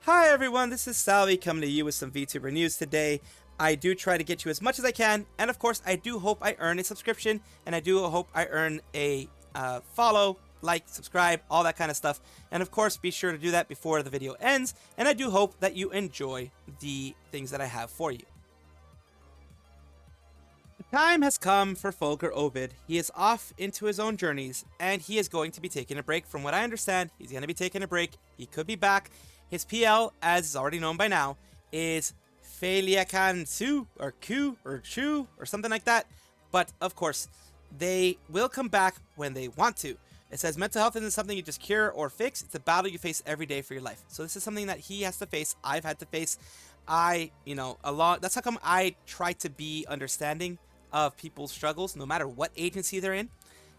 Hi everyone, this is Salvi coming to you with some VTuber news today. I do try to get you as much as I can, and of course I do hope I earn a subscription, and I do hope I earn a follow, like, subscribe, all that kind of stuff. And of course be sure to do that before the video ends, and I do hope that you enjoy the things that I have for you. The time has come for Fulgur Ovid. He is off into his own journeys, and he is going to be taking a break. From what I understand, he's going to be taking a break. He could be back. His PL, as is already known by now, is Feliakan Su, or Ku, or Chu, or something like that. But, of course, they will come back when they want to. It says mental health isn't something you just cure or fix. It's a battle you face every day for your life. So this is something that he has to face. I've had to face. That's how come I try to be understanding of people's struggles, no matter what agency they're in.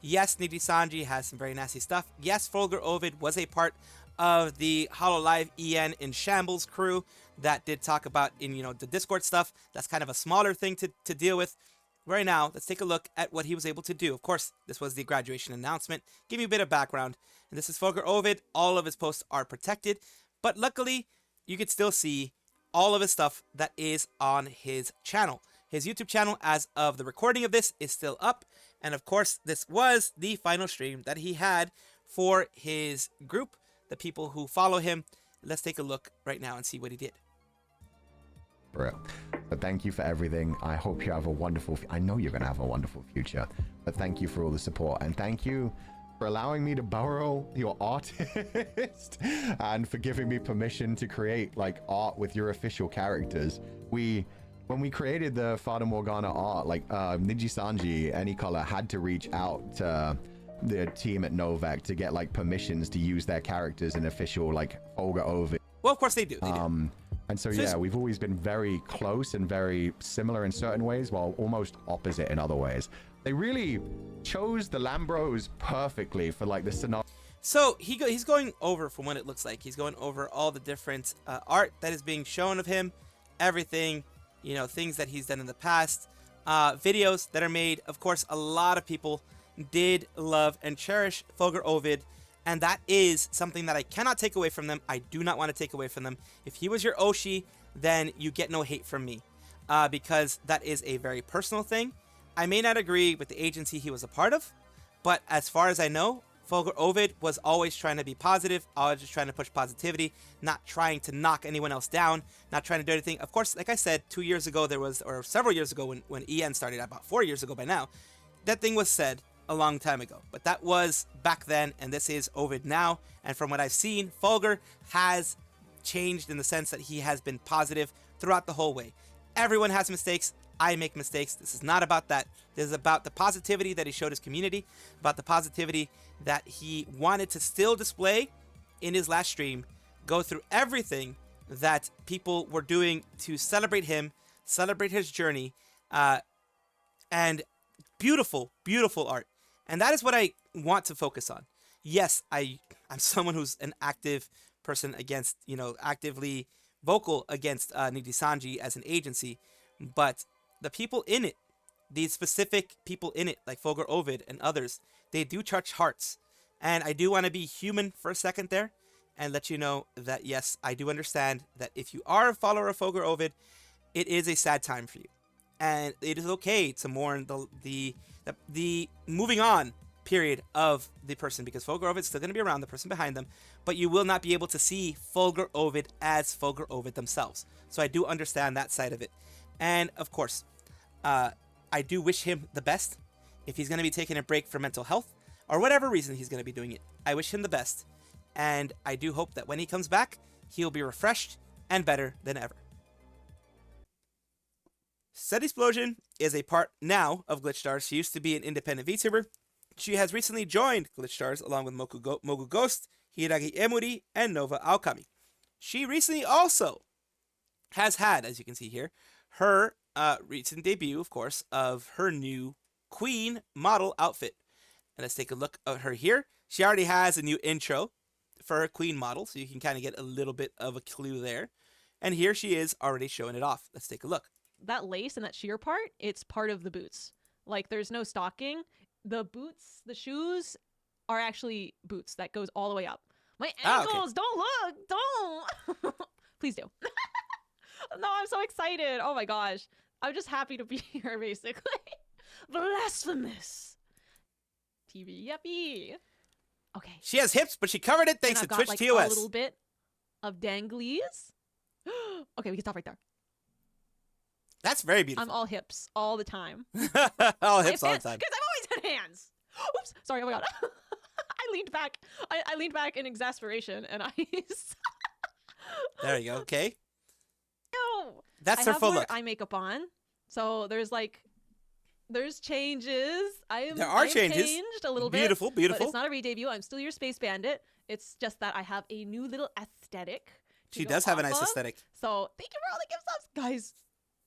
Yes, Nijisanji has some very nasty stuff. Yes, Fulgur Ovid was a part of the Hololive EN in Shambles crew that did talk about in the Discord stuff. That's kind of a smaller thing to deal with. Right now, let's take a look at what he was able to do. Of course, this was the graduation announcement. Give you a bit of background. And this is Fulgur Ovid. All of his posts are protected, but luckily, you could still see all of his stuff that is on his channel. His YouTube channel, as of the recording of this, is still up. And of course, this was the final stream that he had for his group, the people who follow him. Let's take a look right now and see what he did. But thank you for everything. I hope you have a wonderful, I know you're going to have a wonderful future, but thank you for all the support, and thank you for allowing me to borrow your artist and for giving me permission to create like art with your official characters. When we created the Fata Morgana art, like Nijisanji Anycolor had to reach out to the team at Novak to get like permissions to use their characters in official like Fulgur Ovid. Well, of course they do. And so yeah, we've always been very close and very similar in certain ways, while almost opposite in other ways. They really chose the Lambros perfectly for like the scenario. So he's going over, from what it looks like, he's going over all the different art that is being shown of him, everything, things that he's done in the past, videos that are made. Of course, a lot of people did love and cherish Fulgur Ovid, and that is something that I cannot take away from them. I do not want to take away from them. If he was your Oshi, then you get no hate from me, because that is a very personal thing. I may not agree with the agency he was a part of, but as far as I know, Fulgur Ovid was always trying to be positive, always just trying to push positivity, not trying to knock anyone else down, not trying to do anything. Of course, like I said, 2 years ago there was, or several years ago when EN started, about 4 years ago by now, that thing was said a long time ago. But that was back then, and this is Ovid now. And from what I've seen, Fulgur has changed in the sense that he has been positive throughout the whole way. Everyone has mistakes. I make mistakes. This is not about that. This is about the positivity that he showed his community, about the positivity that he wanted to still display in his last stream, go through everything that people were doing to celebrate him, celebrate his journey, and beautiful, beautiful art. And that is what I want to focus on. Yes, I'm someone who's an active person against, actively vocal against Nijisanji as an agency, but the people in it, these specific people in it, like Fulgur Ovid and others, they do touch hearts. And I do want to be human for a second there and let you know that, yes, I do understand that if you are a follower of Fulgur Ovid, it is a sad time for you. And it is okay to mourn the moving on period of the person, because Fulgur Ovid is still going to be around, the person behind them, but you will not be able to see Fulgur Ovid as Fulgur Ovid themselves. So I do understand that side of it. And of course, I do wish him the best. If he's going to be taking a break for mental health, or whatever reason he's going to be doing it, I wish him the best. And I do hope that when he comes back, he'll be refreshed and better than ever. SunnySplosion is a part now of Glitchstars. She used to be an independent VTuber. She has recently joined Glitchstars along with Mogu Ghost, Hiragi Emuri, and Nova Aokami. She recently also has had, as you can see here, her recent debut, of course, of her new Queen model outfit. And let's take a look at her here. She already has a new intro for her Queen model, so you can kind of get a little bit of a clue there. And here she is already showing it off. Let's take a look. That lace and that sheer part, it's part of the boots. Like, there's no stocking. The boots, the shoes, are actually boots that goes all the way up. My ankles, okay. Don't look, don't. Please do. No, I'm so excited. Oh my gosh. I'm just happy to be here, basically. Blasphemous. TV yuppie. Okay. She has hips, but she covered it thanks to I've got, Twitch like, TOS. a little bit of danglies. Okay, we can stop right there. That's very beautiful. I'm all hips all the time. All hips all the time. Because I've always had hands. Oops. Sorry. Oh my god. I leaned back. I leaned back in exasperation, and I. There you go. Okay. No. That's her full look. I have eye makeup on, so there's changes. There are changes. Changed a little Beautiful, bit. beautiful. But it's not a re-debut. I'm still your Space Bandit. It's just that I have a new little aesthetic. She does have a nice aesthetic. So thank you for all the gift subs, guys.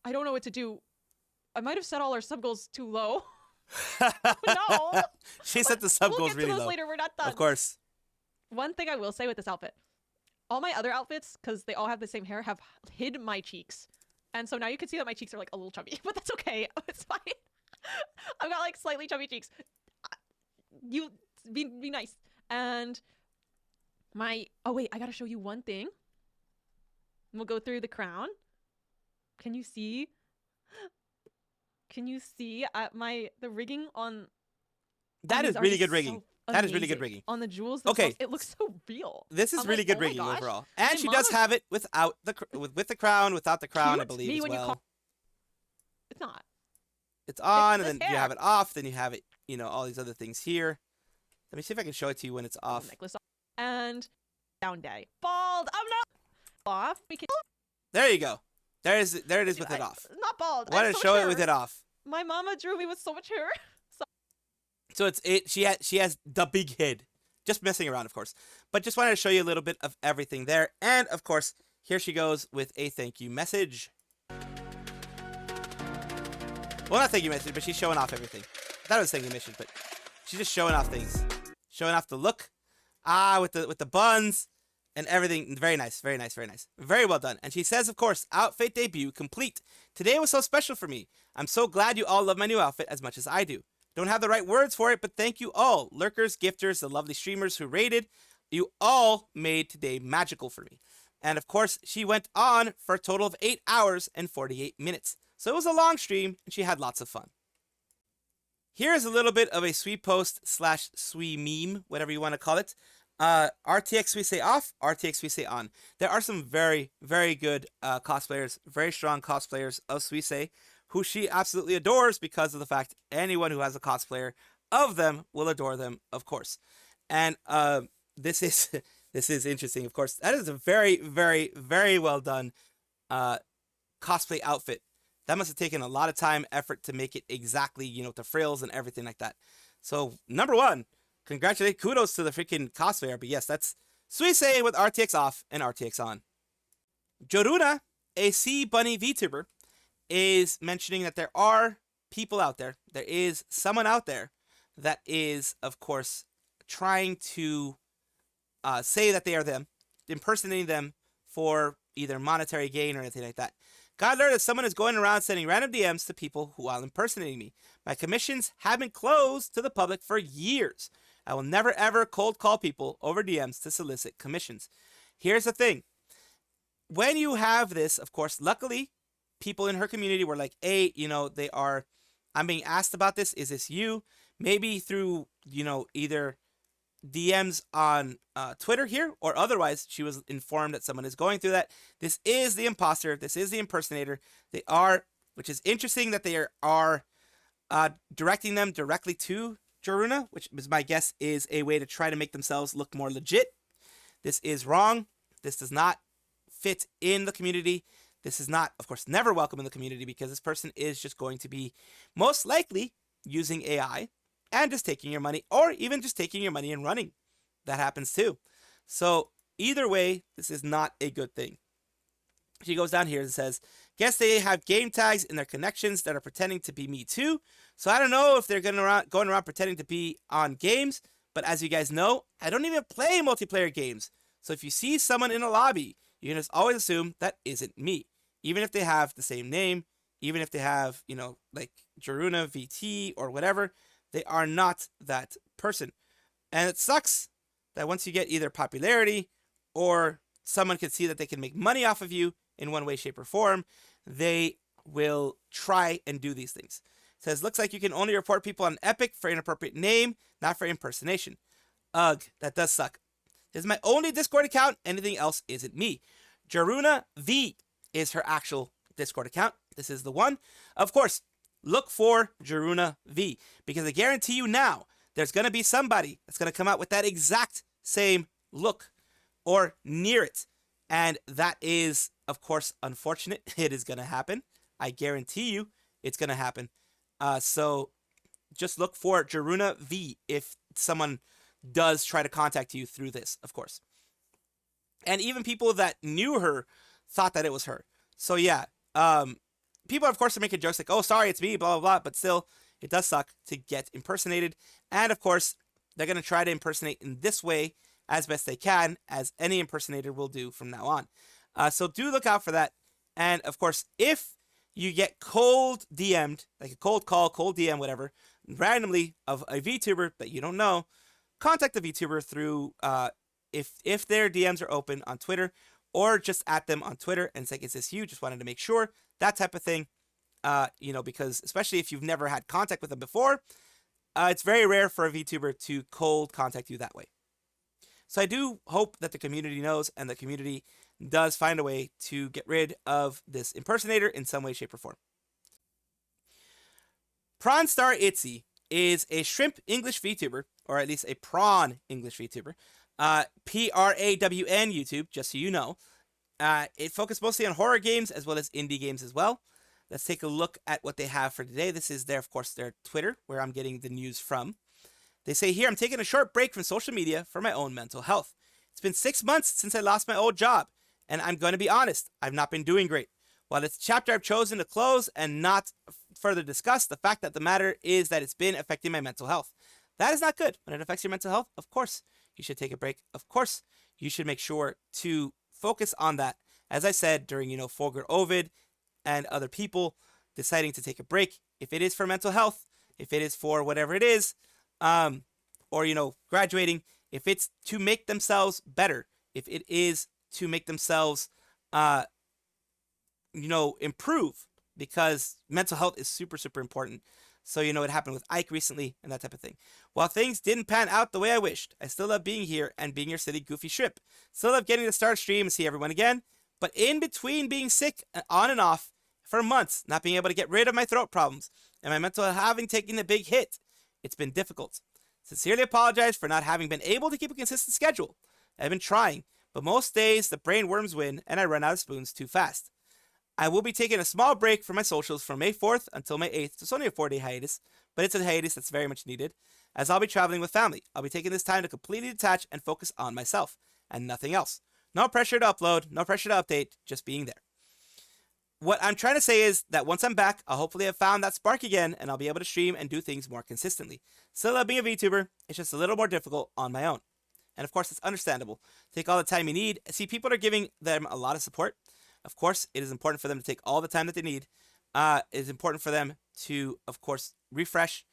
I don't know what to do. I might have set all our sub goals too low. No. She set the sub goals really low. low. Later. We're not done. Of course. One thing I will say with this outfit, all my other outfits, because they all have the same hair, have hid my cheeks. And so now you can see that my cheeks are like a little chubby, but that's okay. It's fine. I've got like slightly chubby cheeks. You be nice. And oh wait, I gotta show you one thing. We'll go through the crown. Can you see? Can you see the rigging on? That is really good rigging. That is really good rigging. On the jewels, okay, it looks so real. This is really good rigging overall, and she does have it with the crown, without the crown, I believe as well. It's not. It's on, and then you have it off. Then you have it, all these other things here. Let me see if I can show it to you when it's off. Necklace off. And down day. Bald. I'm not off. We can. There you go. There it is with it off. Not bald. I want to show it with it off. My mama drew me with so much hair. So she has the big head. Just messing around, of course. But just wanted to show you a little bit of everything there. And, of course, here she goes with a thank you message. Well, not thank you message, but she's showing off everything. I thought it was thank you mission, but she's just showing off things. Showing off the look. With the buns and everything. Very nice, very nice, very nice. Very well done. And she says, of course, outfit debut complete. Today was so special for me. I'm so glad you all love my new outfit as much as I do. Don't have the right words for it, but thank you all. Lurkers, gifters, the lovely streamers who rated. You all made today magical for me. And of course, she went on for a total of 8 hours and 48 minutes. So it was a long stream, and she had lots of fun. Here's a little bit of a sweet post / sweet meme, whatever you want to call it. RTX Suisei off, RTX Suisei on. There are some very, very good cosplayers, very strong cosplayers of Suisei, who she absolutely adores because of the fact anyone who has a cosplayer of them will adore them, of course. And this is interesting, of course. That is a very, very, very well done cosplay outfit. That must have taken a lot of time, effort to make it exactly, the frills and everything like that. So, number one, kudos to the freaking cosplayer. But yes, that's Suisei with RTX off and RTX on. Joruna, a Sea Bunny VTuber, is mentioning that there are people out there. There is someone out there that is, of course, trying to say that they are them, impersonating them for either monetary gain or anything like that. Got alerted that someone is going around sending random DMs to people while impersonating me. My commissions have been closed to the public for years. I will never ever cold call people over DMs to solicit commissions. Here's the thing. When you have this, of course, luckily, people in her community were like, hey, I'm being asked about this. Is this you? Maybe through, either DMs on Twitter here, or otherwise she was informed that someone is going through that. This is the imposter. This is the impersonator. They are, which is interesting that they are directing them directly to Joruna, which is my guess is a way to try to make themselves look more legit. This is wrong. This does not fit in the community. This is not, of course, never welcome in the community because this person is just going to be most likely using AI and just taking your money, or even just taking your money and running. That happens too. So either way, this is not a good thing. She goes down here and says, guess they have game tags in their connections that are pretending to be me too. So I don't know if they're going around pretending to be on games, but as you guys know, I don't even play multiplayer games. So if you see someone in a lobby, you can just always assume that isn't me. Even if they have the same name, even if they have, like Joruna, VT, or whatever, they are not that person. And it sucks that once you get either popularity or someone can see that they can make money off of you in one way, shape, or form, they will try and do these things. It says, looks like you can only report people on Epic for inappropriate name, not for impersonation. Ugh, that does suck. This is my only Discord account. Anything else isn't me. Jaruna V is her actual Discord account. This is the one. Of course, look for Jaruna V, because I guarantee you now, there's going to be somebody that's going to come out with that exact same look or near it. And that is, of course, unfortunate. It is going to happen. I guarantee you it's going to happen. So just look for Jaruna V if someone does try to contact you through this, of course. And even people that knew her thought that it was her. So yeah, people, of course, are making jokes like, oh, sorry, it's me, blah, blah, blah. But still, it does suck to get impersonated. And of course, they're going to try to impersonate in this way as best they can, as any impersonator will do from now on. So do look out for that. And of course, if you get cold DM'd, like a cold call, cold DM, whatever, randomly of a VTuber that you don't know, contact the VTuber through, if their DMs are open on Twitter, or just at them on Twitter and say, is this you? Just wanted to make sure, that type of thing. Because especially if you've never had contact with them before, it's very rare for a VTuber to cold contact you that way. So I do hope that the community knows, and the community does find a way to get rid of this impersonator in some way, shape, or form. Prawnstar Itsi is a shrimp English VTuber, or at least a prawn English VTuber. PRAWN YouTube, just so you know. It focused mostly on horror games as well as indie games as well. Let's take a look at what they have for today. This is their, of course, their Twitter, where I'm getting the news from. They say here, I'm taking a short break from social media for my own mental health. It's been 6 months since I lost my old job, and I'm going to be honest, I've not been doing great. While it's a chapter I've chosen to close and not further discuss, the fact that the matter is that it's been affecting my mental health. That is not good. When it affects your mental health, of course, you should take a break. Of course, you should make sure to focus on that. As I said during, Fulgur, Ovid, and other people deciding to take a break, if it is for mental health, if it is for whatever it is, or, graduating, if it's to make themselves better, if it is to make themselves, improve, because mental health is super, super important. So, it happened with Ike recently and that type of thing. While things didn't pan out the way I wished, I still love being here and being your silly, goofy shrimp. Still love getting to start a stream and see everyone again. But in between being sick on and off for months, not being able to get rid of my throat problems, and my mental having taken a big hit, it's been difficult. Sincerely apologize for not having been able to keep a consistent schedule. I've been trying, but most days the brain worms win and I run out of spoons too fast. I will be taking a small break from my socials from May 4th until May 8th. So it's only a 4-day hiatus, but it's a hiatus that's very much needed, as I'll be traveling with family. I'll be taking this time to completely detach and focus on myself and nothing else. No pressure to upload, no pressure to update, just being there. What I'm trying to say is that once I'm back, I'll hopefully have found that spark again, and I'll be able to stream and do things more consistently. Still love being a VTuber, it's just a little more difficult on my own. And of course, it's understandable. Take all the time you need. See, people are giving them a lot of support. Of course, it is important for them to take all the time that they need. It is important for them to, of course, refresh,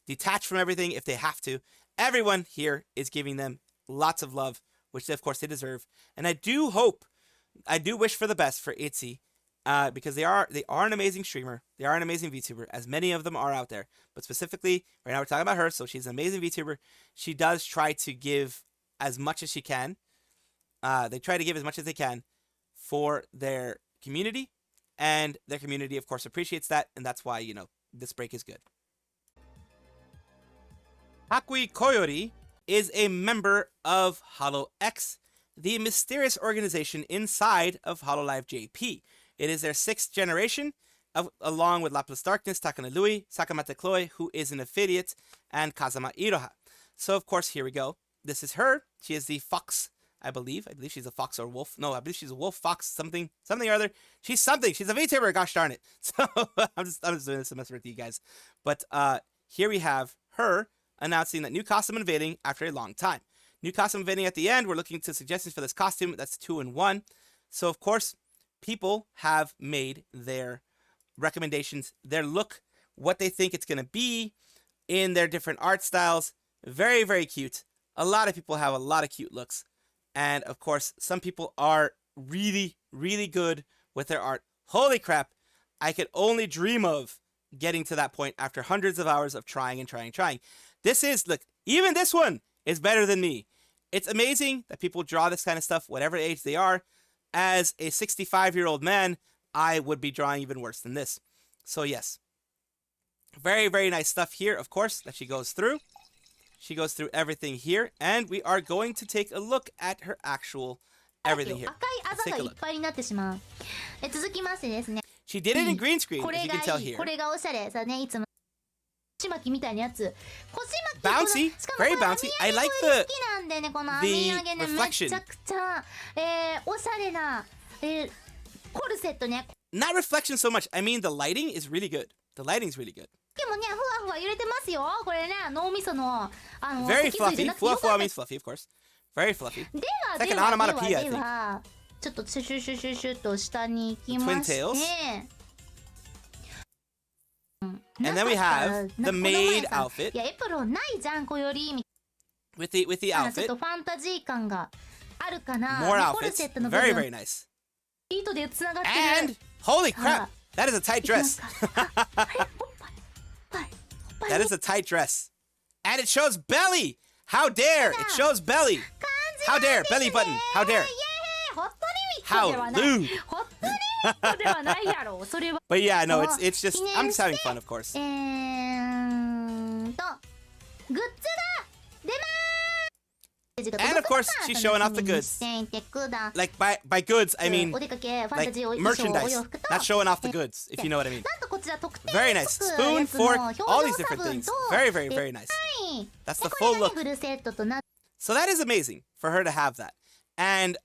detach from everything if they have to. Everyone here is giving them lots of love, which, of course, they deserve. And I do wish for the best for Itzy, because they are an amazing streamer. They are an amazing VTuber, as many of them are out there. But specifically, right now we're talking about her, so she's an amazing VTuber. She does try to give as much as she can. They try to give as much as they can for their community, and their community, of course, appreciates that, and that's why, this break is good. Hakui Koyori is a member of HoloX, the mysterious organization inside of Hololive JP. It is their 6th generation, along with Lapis Darkness, Takana Lui, Sakamata Chloe, who is an affiliate, and Kazama Iroha. So, of course, here we go. This is her. She is the fox, I believe. I believe she's a fox or a wolf. No, I believe she's a wolf, fox, something or other. She's something. She's a VTuber, gosh darn it. So, I'm just doing this to mess with you guys. But here we have her announcing that new costume unveiling after a long time. New costume unveiling at the end. We're looking to suggestions for this costume. That's 2 in 1. So, of course, people have made their recommendations, their look, what they think it's going to be in their different art styles. Very, very cute. A lot of people have a lot of cute looks. And of course, some people are really, really good with their art. Holy crap. I could only dream of getting to that point after hundreds of hours of trying and trying and trying. This is, look, even this one is better than me. It's amazing that people draw this kind of stuff, whatever age they are. As a 65-year-old man, I would be drawing even worse than this. So yes, very, very nice stuff here, of course, that she goes through. She goes through everything here, and we are going to take a look at her actual everything here. Let's take a look. She did it in green screen, as you can tell here. Bouncy, very bouncy. I like the reflection. Not reflection so much. I mean, the lighting is really good. The lighting's really good. Very fluffy. Fluffy means fluffy, of course. Very fluffy. It's like an onomatopoeia, I think. Twin tails. And then we have the maid outfit. With the outfit. More outfits. Very, very nice. And holy crap, that is a tight dress. That is a tight dress. And it shows belly. How dare, it shows belly. How dare, belly button. How dare. How lewd. But yeah, no, it's just, I'm just having fun, of course. And of course, she's showing off the goods. Like by goods, I mean like merchandise. Not showing off the goods, if you know what I mean. Very nice. Spoon, fork, all these different things. Very, very, very nice. That's the full look. So that is amazing for her to have that. And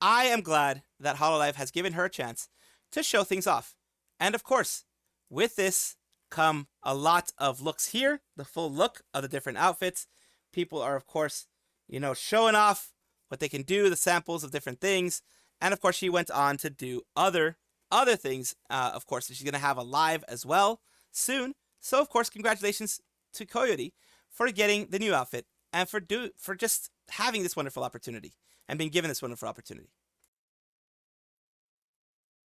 I am glad that Hololive has given her a chance to show things off. And of course, with this come a lot of looks here. The full look of the different outfits. People are, of course, you know, showing off what they can do, the samples of different things. And of course, she went on to do other things. Of course, she's going to have a live as well soon. So, of course, congratulations to Koyori for getting the new outfit and for just having this wonderful opportunity and being given this wonderful opportunity.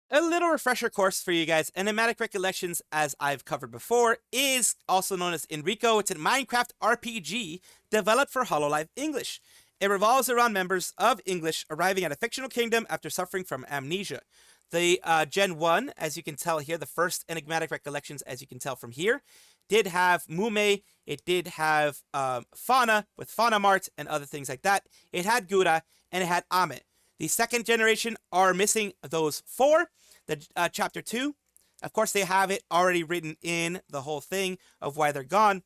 A little refresher course for you guys. Enigmatic Recollections, as I've covered before, is also known as ENReco. It's a Minecraft RPG developed for Hololive English. It revolves around members of English arriving at a fictional kingdom after suffering from amnesia. The Gen 1, as you can tell here, the first Enigmatic Recollections, as you can tell from here, did have Mume, it did have Fauna, with Fauna Mart and other things like that. It had Gura, and it had Ame. The second generation are missing those four. The chapter 2, of course, they have it already written in the whole thing of why they're gone.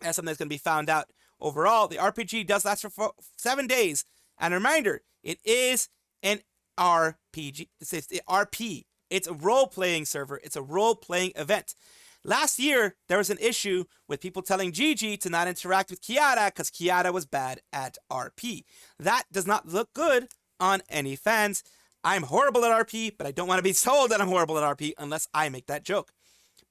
That's something that's going to be found out overall. The RPG does last for 7 days. And a reminder, it is an RPG. It's the RP. It's a role-playing server. It's a role-playing event. Last year, there was an issue with people telling Gigi to not interact with Kiara because Kiara was bad at RP. That does not look good on any fans. I'm horrible at RP, but I don't want to be told that I'm horrible at RP unless I make that joke.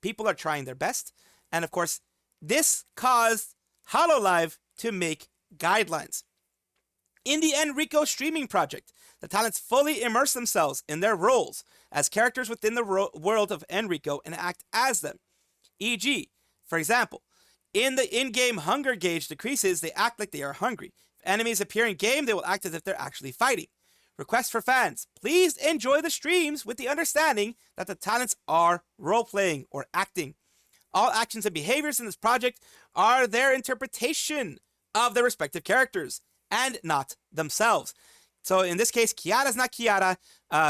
People are trying their best. And of course, this caused Hololive to make guidelines. In the ENReco streaming project, the talents fully immerse themselves in their roles as characters within the world of ENReco and act as them. E.g., for example, in the in-game hunger gauge decreases, they act like they are hungry. If enemies appear in-game, they will act as if they're actually fighting. Request for fans, please enjoy the streams with the understanding that the talents are role-playing or acting. All actions and behaviors in this project are their interpretation of their respective characters and not themselves. So in this case, Kiara's not Kiara,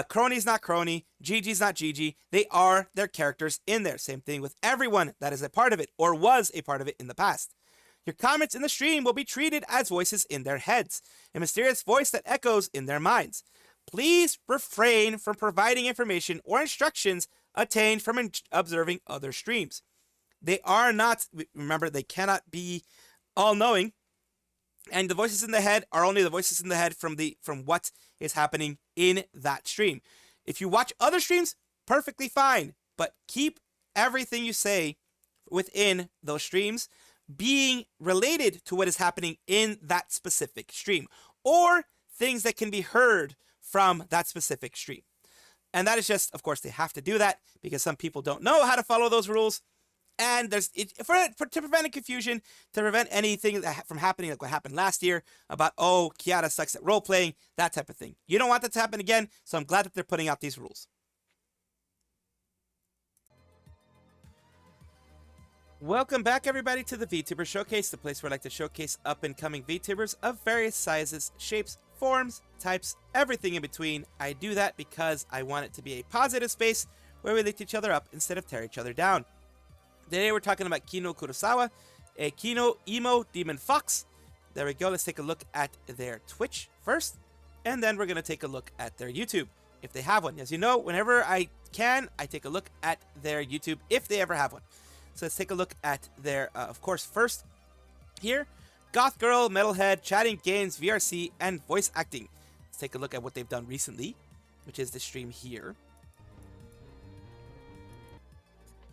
Crony's not Crony, Gigi's not Gigi. They are their characters in there. Same thing with everyone that is a part of it or was a part of it in the past. Your comments in the stream will be treated as voices in their heads, a mysterious voice that echoes in their minds. Please refrain from providing information or instructions attained from observing other streams. They are not, remember, they cannot be all-knowing, and the voices in the head are only the voices in the head from what is happening in that stream. If you watch other streams, perfectly fine, but keep everything you say within those streams being related to what is happening in that specific stream. Or things that can be heard from that specific stream. And that is just, of course, they have to do that because some people don't know how to follow those rules. And there's to prevent any confusion, to prevent anything from happening like what happened last year about, oh, Kiara sucks at role playing, that type of thing. You don't want that to happen again, so I'm glad that they're putting out these rules. Welcome back, everybody, to the VTuber Showcase, the place where I like to showcase up-and-coming VTubers of various sizes, shapes, forms, types, everything in between. I do that because I want it to be a positive space where we lift each other up instead of tear each other down. Today we're talking about Kino Kurosawa, a Kino emo demon fox. There we go. Let's take a look at their Twitch first, and then we're going to take a look at their YouTube, if they have one. As you know, whenever I can, I take a look at their YouTube, if they ever have one. So let's take a look at their, of course, first here, Goth Girl, Metalhead, Chatting Games, VRC, and Voice Acting. Let's take a look at what they've done recently, which is the stream here.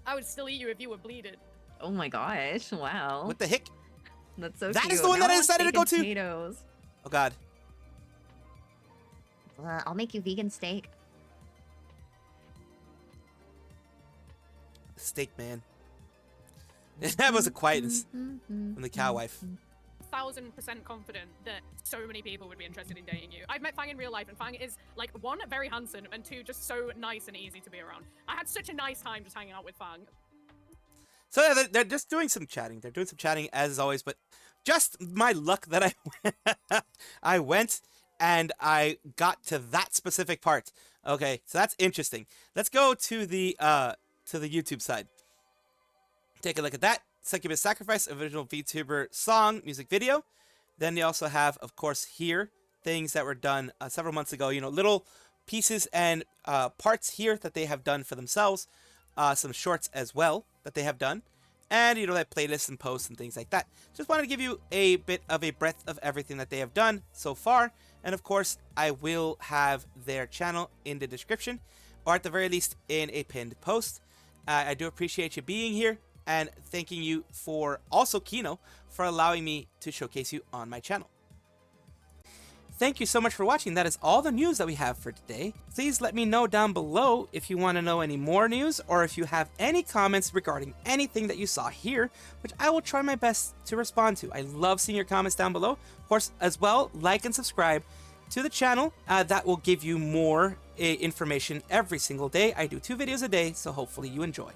I would still eat you if you were bleeded. Oh my gosh, wow. What the heck? That's so That cute. is the one that I decided to go to? Potatoes. Oh, God. I'll make you vegan steak. Steak man. That was a quietness from the cow wife. 1000% confident that so many people would be interested in dating you. I've met Fang in real life, and Fang is, like, one, very handsome, and two, just so nice and easy to be around. I had such a nice time just hanging out with Fang. So yeah, they're just doing some chatting. They're doing some chatting as always, but just my luck that I went and I got to that specific part. Okay, so that's interesting. Let's go to the YouTube side. Take a look at that. Succubus Sacrifice, original VTuber song, music video. Then they also have, of course, here, things that were done several months ago. You know, little pieces and parts here that they have done for themselves. Some shorts as well that they have done. And, you know, that playlists and posts and things like that. Just wanted to give you a bit of a breadth of everything that they have done so far. And, of course, I will have their channel in the description, or at the very least in a pinned post. I do appreciate you being here. And thanking you for also Kino for allowing me to showcase you on my channel. Thank you so much for watching. That is all the news that we have for today. Please let me know down below if you want to know any more news or if you have any comments regarding anything that you saw here, which I will try my best to respond to. I love seeing your comments down below. Of course, as well, like and subscribe to the channel. That will give you more information every single day. I do 2 videos a day, so hopefully you enjoy.